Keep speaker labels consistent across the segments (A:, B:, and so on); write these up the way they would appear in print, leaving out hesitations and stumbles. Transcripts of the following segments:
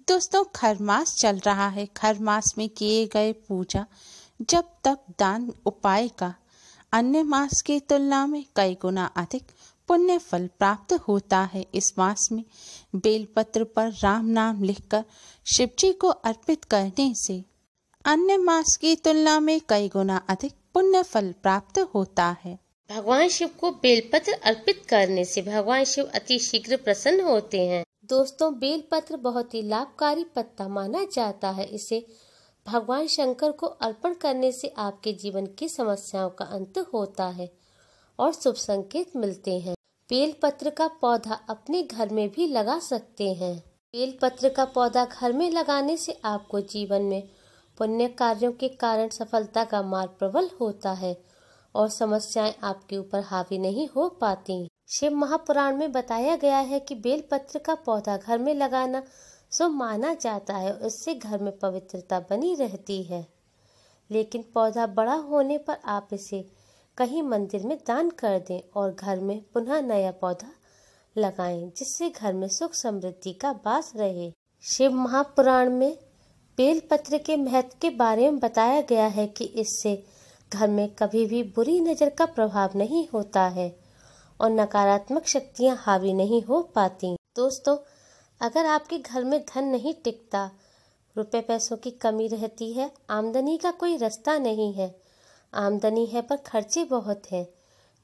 A: दोस्तों, खरमास चल रहा है। खरमास में किए गए पूजा जब तक दान उपाय का अन्य मास की तुलना में कई गुना अधिक पुण्य फल प्राप्त होता है। इस मास में बेलपत्र पर राम नाम लिखकर शिव जी को अर्पित करने से अन्य मास की तुलना में कई गुना अधिक पुण्य फल प्राप्त होता है।
B: भगवान शिव को बेलपत्र अर्पित करने से भगवान शिव अति शीघ्र प्रसन्न होते हैं। दोस्तों, बेलपत्र बहुत ही लाभकारी पत्ता माना जाता है। इसे भगवान शंकर को अर्पण करने से आपके जीवन की समस्याओं का अंत होता है और शुभ संकेत मिलते हैं। बेलपत्र का पौधा अपने घर में भी लगा सकते हैं। बेलपत्र का पौधा घर में लगाने से आपको जीवन में पुण्य कार्यों के कारण सफलता का मार्ग प्रबल होता है और समस्याएं आपके ऊपर हावी नहीं हो पाती। शिव महापुराण में बताया गया है कि बेलपत्र का पौधा घर में लगाना शुभ माना जाता है। इससे घर में पवित्रता बनी रहती है। लेकिन पौधा बड़ा होने पर आप इसे कहीं मंदिर में दान कर दें और घर में पुनः नया पौधा लगाएं, जिससे घर में सुख समृद्धि का वास रहे। शिव महापुराण में बेलपत्र के महत्व के बारे में बताया गया है कि इससे घर में कभी भी बुरी नजर का प्रभाव नहीं होता है और नकारात्मक शक्तियां हावी नहीं हो पाती। दोस्तों, अगर आपके घर में धन नहीं टिकता, रुपए पैसों की कमी रहती है, आमदनी का कोई रास्ता नहीं है, आमदनी है पर खर्चे बहुत हैं,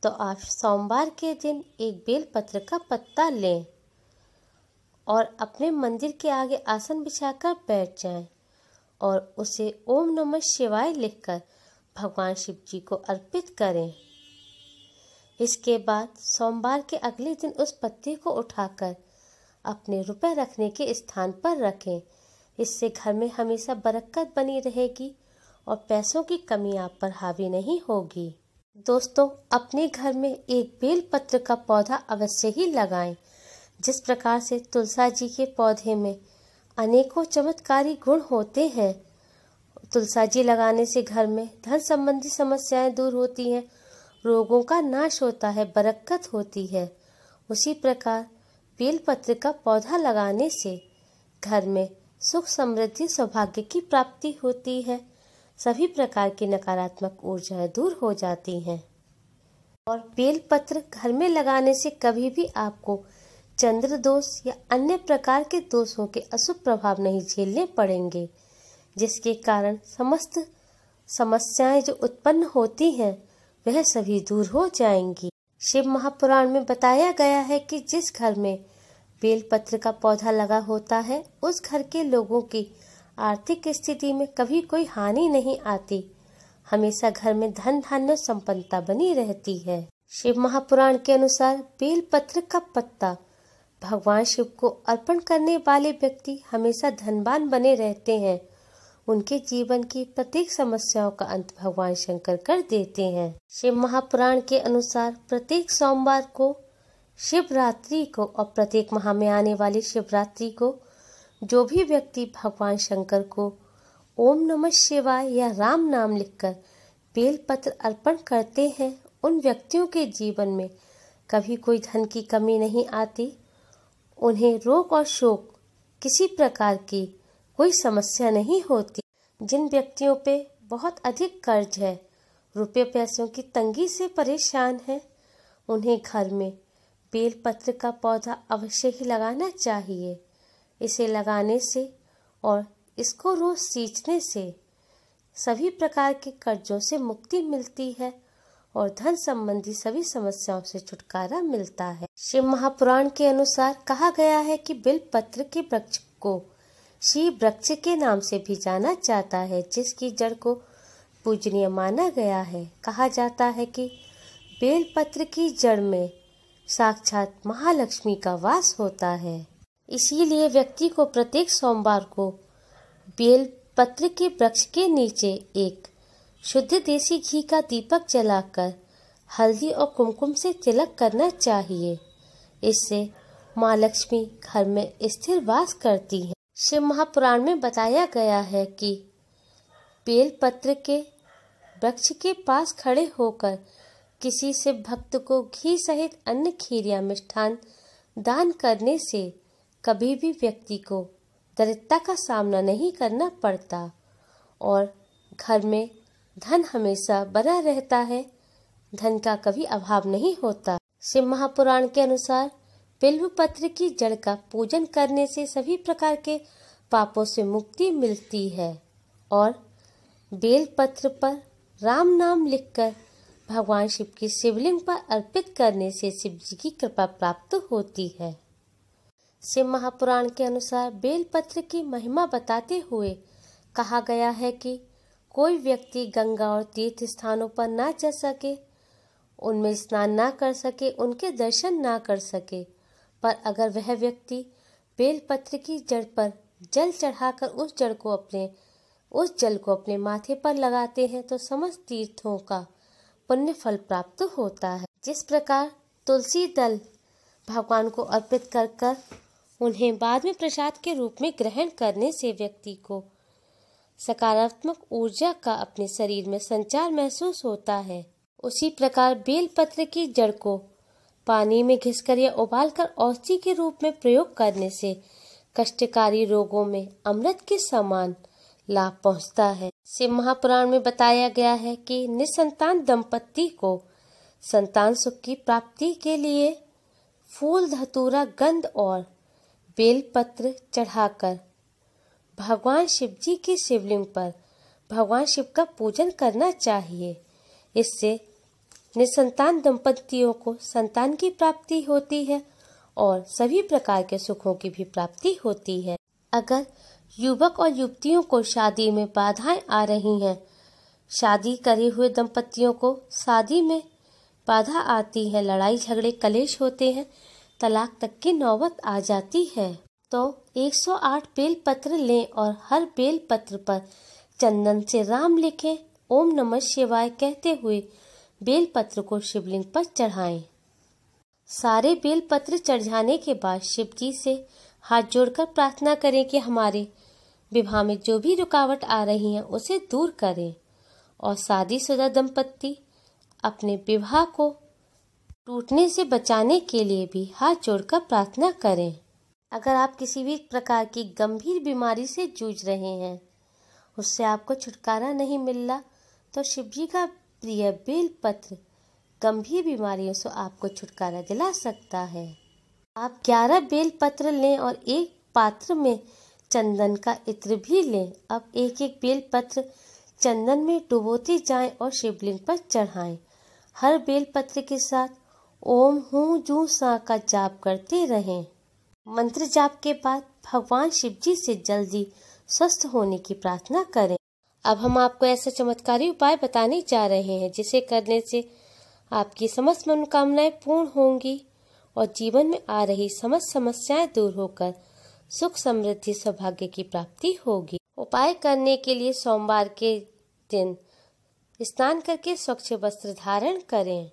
B: तो आप सोमवार के दिन एक बेलपत्र का पत्ता लें और अपने मंदिर के आगे आसन बिछाकर बैठ जाएं और उसे ओम नमः शिवाय लिखकर भगवान शिव जी को अर्पित करें। इसके बाद सोमवार के अगले दिन उस पत्ते को उठाकर अपने रुपए रखने के स्थान पर रखें। इससे घर में हमेशा बरकत बनी रहेगी और पैसों की कमी आप पर हावी नहीं होगी। दोस्तों, अपने घर में एक बेलपत्र का पौधा अवश्य ही लगाएं। जिस प्रकार से तुलसा जी के पौधे में अनेकों चमत्कारी गुण होते हैं, तुलसा जी लगाने से घर में धन संबंधी समस्याएं दूर होती हैं, रोगों का नाश होता है, बरकत होती है। उसी प्रकार बेलपत्र का पौधा लगाने से घर में सुख समृद्धि सौभाग्य की प्राप्ति होती है। सभी प्रकार की नकारात्मक ऊर्जाएं दूर हो जाती हैं और बेलपत्र घर में लगाने से कभी भी आपको चंद्र दोष या अन्य प्रकार के दोषों के अशुभ प्रभाव नहीं झेलने पड़ेंगे, जिसके कारण समस्त समस्याएं जो उत्पन्न होती हैं वह सभी दूर हो जाएंगी। शिव महापुराण में बताया गया है कि जिस घर में बेलपत्र का पौधा लगा होता है, उस घर के लोगों की आर्थिक स्थिति में कभी कोई हानि नहीं आती। हमेशा घर में धन धान्य संपन्नता बनी रहती है। शिव महापुराण के अनुसार बेलपत्र का पत्ता भगवान शिव को अर्पण करने वाले व्यक्ति हमेशा धनवान बने रहते हैं। उनके जीवन की प्रत्येक समस्याओं का अंत भगवान शंकर कर देते हैं। शिव महापुराण के अनुसार प्रत्येक सोमवार को, शिवरात्रि को और प्रत्येक माह में आने वाली शिवरात्रि को जो भी व्यक्ति भगवान शंकर को ओम नमः शिवाय या राम नाम लिखकर बेलपत्र अर्पण करते हैं, उन व्यक्तियों के जीवन में कभी कोई धन की कमी नहीं आती। उन्हें रोग और शोक किसी प्रकार की कोई समस्या नहीं होती। जिन व्यक्तियों पे बहुत अधिक कर्ज है, रुपये पैसों की तंगी से परेशान है, उन्हें घर में बेलपत्र का पौधा अवश्य ही लगाना चाहिए। इसे लगाने से और इसको रोज सींचने से सभी प्रकार के कर्जों से मुक्ति मिलती है और धन संबंधी सभी समस्याओं से छुटकारा मिलता है। शिव महापुराण के अनुसार कहा गया है कि बेलपत्र के वृक्ष को शिव वृक्ष के नाम से भी जाना जाता है, जिसकी जड़ को पूजनीय माना गया है। कहा जाता है कि बेलपत्र की जड़ में साक्षात महालक्ष्मी का वास होता है। इसीलिए व्यक्ति को प्रत्येक सोमवार को बेलपत्र के वृक्ष के नीचे एक शुद्ध देसी घी का दीपक जलाकर हल्दी और कुमकुम से तिलक करना चाहिए। इससे माँ लक्ष्मी घर में स्थिर वास करती है। शिव महापुराण में बताया गया है कि बेलपत्र के वृक्ष के पास खड़े होकर किसी से भक्त को घी सहित अन्य खीर या मिष्ठान दान करने से कभी भी व्यक्ति को दरिद्रता का सामना नहीं करना पड़ता और घर में धन हमेशा बना रहता है। धन का कभी अभाव नहीं होता। शिव महापुराण के अनुसार बिल्व पत्र की जड़ का पूजन करने से सभी प्रकार के पापों से मुक्ति मिलती है और बेल पत्र पर राम नाम लिखकर भगवान शिव की शिवलिंग पर अर्पित करने से शिव जी की कृपा प्राप्त होती है। शिव महापुराण के अनुसार बेल पत्र की महिमा बताते हुए कहा गया है कि कोई व्यक्ति गंगा और तीर्थ स्थानों पर ना जा सके, उनमें स्नान ना कर सके, उनके दर्शन ना कर सके, पर अगर वह व्यक्ति बेल पत्र की जड़ पर जल चढ़ाकर उस जल को अपने माथे पर लगाते हैं तो समस्त तीर्थों का पुण्य फल प्राप्त होता है। जिस प्रकार तुलसी दल भगवान को अर्पित कर उन्हें बाद में प्रसाद के रूप में ग्रहण करने से व्यक्ति को सकारात्मक ऊर्जा का अपने शरीर में संचार महसूस होता है, उसी प्रकार बेल पत्र की जड़ को पानी में घिसकर या उबालकर औषधि के रूप में प्रयोग करने से कष्टकारी रोगों में अमृत के समान लाभ पहुंचता है। शिव महापुराण में बताया गया है कि निसंतान दंपत्ति को संतान सुख की प्राप्ति के लिए फूल, धतूरा, गंध और बेल पत्र चढ़ाकर भगवान शिव जी की शिवलिंग पर भगवान शिव का पूजन करना चाहिए। इससे निसंतान दंपतियों को संतान की प्राप्ति होती है और सभी प्रकार के सुखों की भी प्राप्ति होती है। अगर युवक और युवतियों को शादी में बाधाएं आ रही हैं, शादी करे हुए दंपतियों को शादी में बाधा आती है, लड़ाई झगड़े कलेश होते हैं, तलाक तक की नौबत आ जाती है, तो 108 बेल पत्र लें और हर बेल पत्र पर चंदन से राम लिखें, ओम नमः शिवाय कहते हुए बेल पत्र को शिवलिंग पर चढ़ाएं। सारे बेल पत्र चढ़ाने के बाद शिव जी से हाथ जोड़कर प्रार्थना करें कि हमारे विवाह में जो भी रुकावट आ रही है उसे दूर करें और शादीशुदा दंपत्ति अपने विवाह को टूटने से बचाने के लिए भी हाथ जोड़कर प्रार्थना करें। अगर आप किसी भी प्रकार की गंभीर बीमारी से जूझ रहे हैं, उससे आपको छुटकारा नहीं मिल रहा, तो शिव जी का प्रिय बेल पत्र गंभीर बीमारियों से आपको छुटकारा दिला सकता है। आप 11 बेल पत्र लें और एक पात्र में चंदन का इत्र भी लें। अब एक एक बेल पत्र चंदन में डुबोते जाएं और शिवलिंग पर चढ़ाएं। हर बेल पत्र के साथ ओम हूं जू सा का जाप करते रहें। मंत्र जाप के बाद भगवान शिव जी से जल्दी स्वस्थ होने की प्रार्थना करें। अब हम आपको ऐसा चमत्कारी उपाय बताने जा रहे हैं जिसे करने से आपकी समस्त मनोकामनाएं पूर्ण होंगी और जीवन में आ रही समस्त समस्याएं दूर होकर सुख, समृद्धि, सौभाग्य की प्राप्ति होगी। उपाय करने के लिए सोमवार के दिन स्नान करके स्वच्छ वस्त्र धारण करें।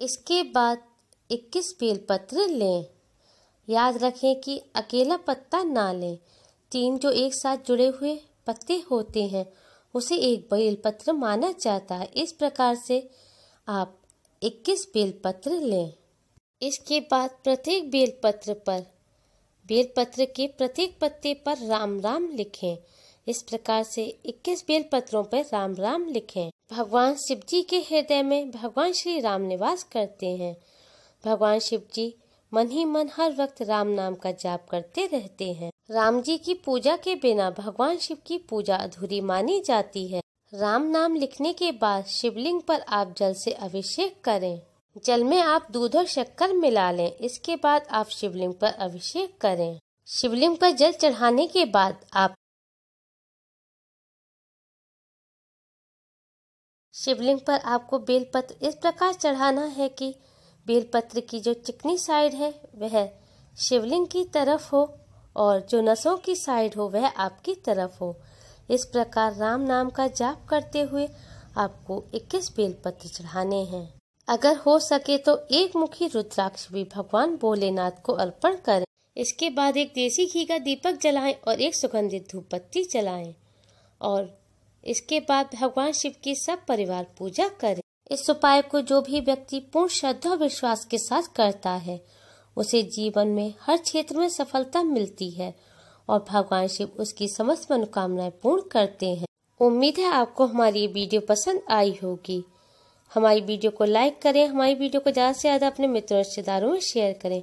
B: इसके बाद 21 बेल पत्र लें। याद रखें कि अकेला पत्ता ना लें। 3 जो एक साथ जुड़े हुए पत्ते होते हैं उसे एक बेल पत्र माना जाता है। इस प्रकार से आप 21 बेल पत्र लें। इसके बाद प्रत्येक बेल पत्र के प्रत्येक पत्ते पर राम राम लिखें। इस प्रकार से 21 बेल पत्रों पर राम राम लिखें। भगवान शिव जी के हृदय में भगवान श्री राम निवास करते हैं। भगवान शिव जी मन ही मन हर वक्त राम नाम का जाप करते रहते हैं। राम जी की पूजा के बिना भगवान शिव की पूजा अधूरी मानी जाती है। राम नाम लिखने के बाद शिवलिंग पर आप जल से अभिषेक करें। जल में आप दूध और शक्कर मिला लें। इसके बाद आप शिवलिंग पर अभिषेक करें। शिवलिंग पर जल चढ़ाने के बाद आप शिवलिंग पर आपको बेलपत्र इस प्रकार चढ़ाना है कि बेलपत्र की जो चिकनी साइड है वह शिवलिंग की तरफ हो और जो नसों की साइड हो वह आपकी तरफ हो। इस प्रकार राम नाम का जाप करते हुए आपको 21 बेलपत्र चढ़ाने हैं। अगर हो सके तो एक मुखी रुद्राक्ष भी भगवान भोलेनाथ को अर्पण करें। इसके बाद एक देसी घी का दीपक जलाएं और एक सुगंधित धूप बत्ती जलाएं और इसके बाद भगवान शिव की सब परिवार पूजा करें। इस उपाय को जो भी व्यक्ति पूर्ण श्रद्धा और विश्वास के साथ करता है उसे जीवन में हर क्षेत्र में सफलता मिलती है और भगवान शिव उसकी समस्त मनोकामनाएं पूर्ण करते हैं। उम्मीद है आपको हमारी ये वीडियो पसंद आई होगी। हमारी वीडियो को लाइक करें, हमारी वीडियो को ज़्यादा से ज़्यादा अपने मित्रों रिश्तेदारों में शेयर करें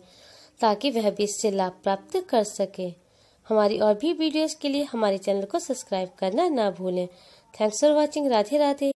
B: ताकि वह भी इससे लाभ प्राप्त कर सके। हमारी और भी वीडियोस के लिए हमारे चैनल को सब्सक्राइब करना ना भूलें। Thanks for watching. Radhe Radhe.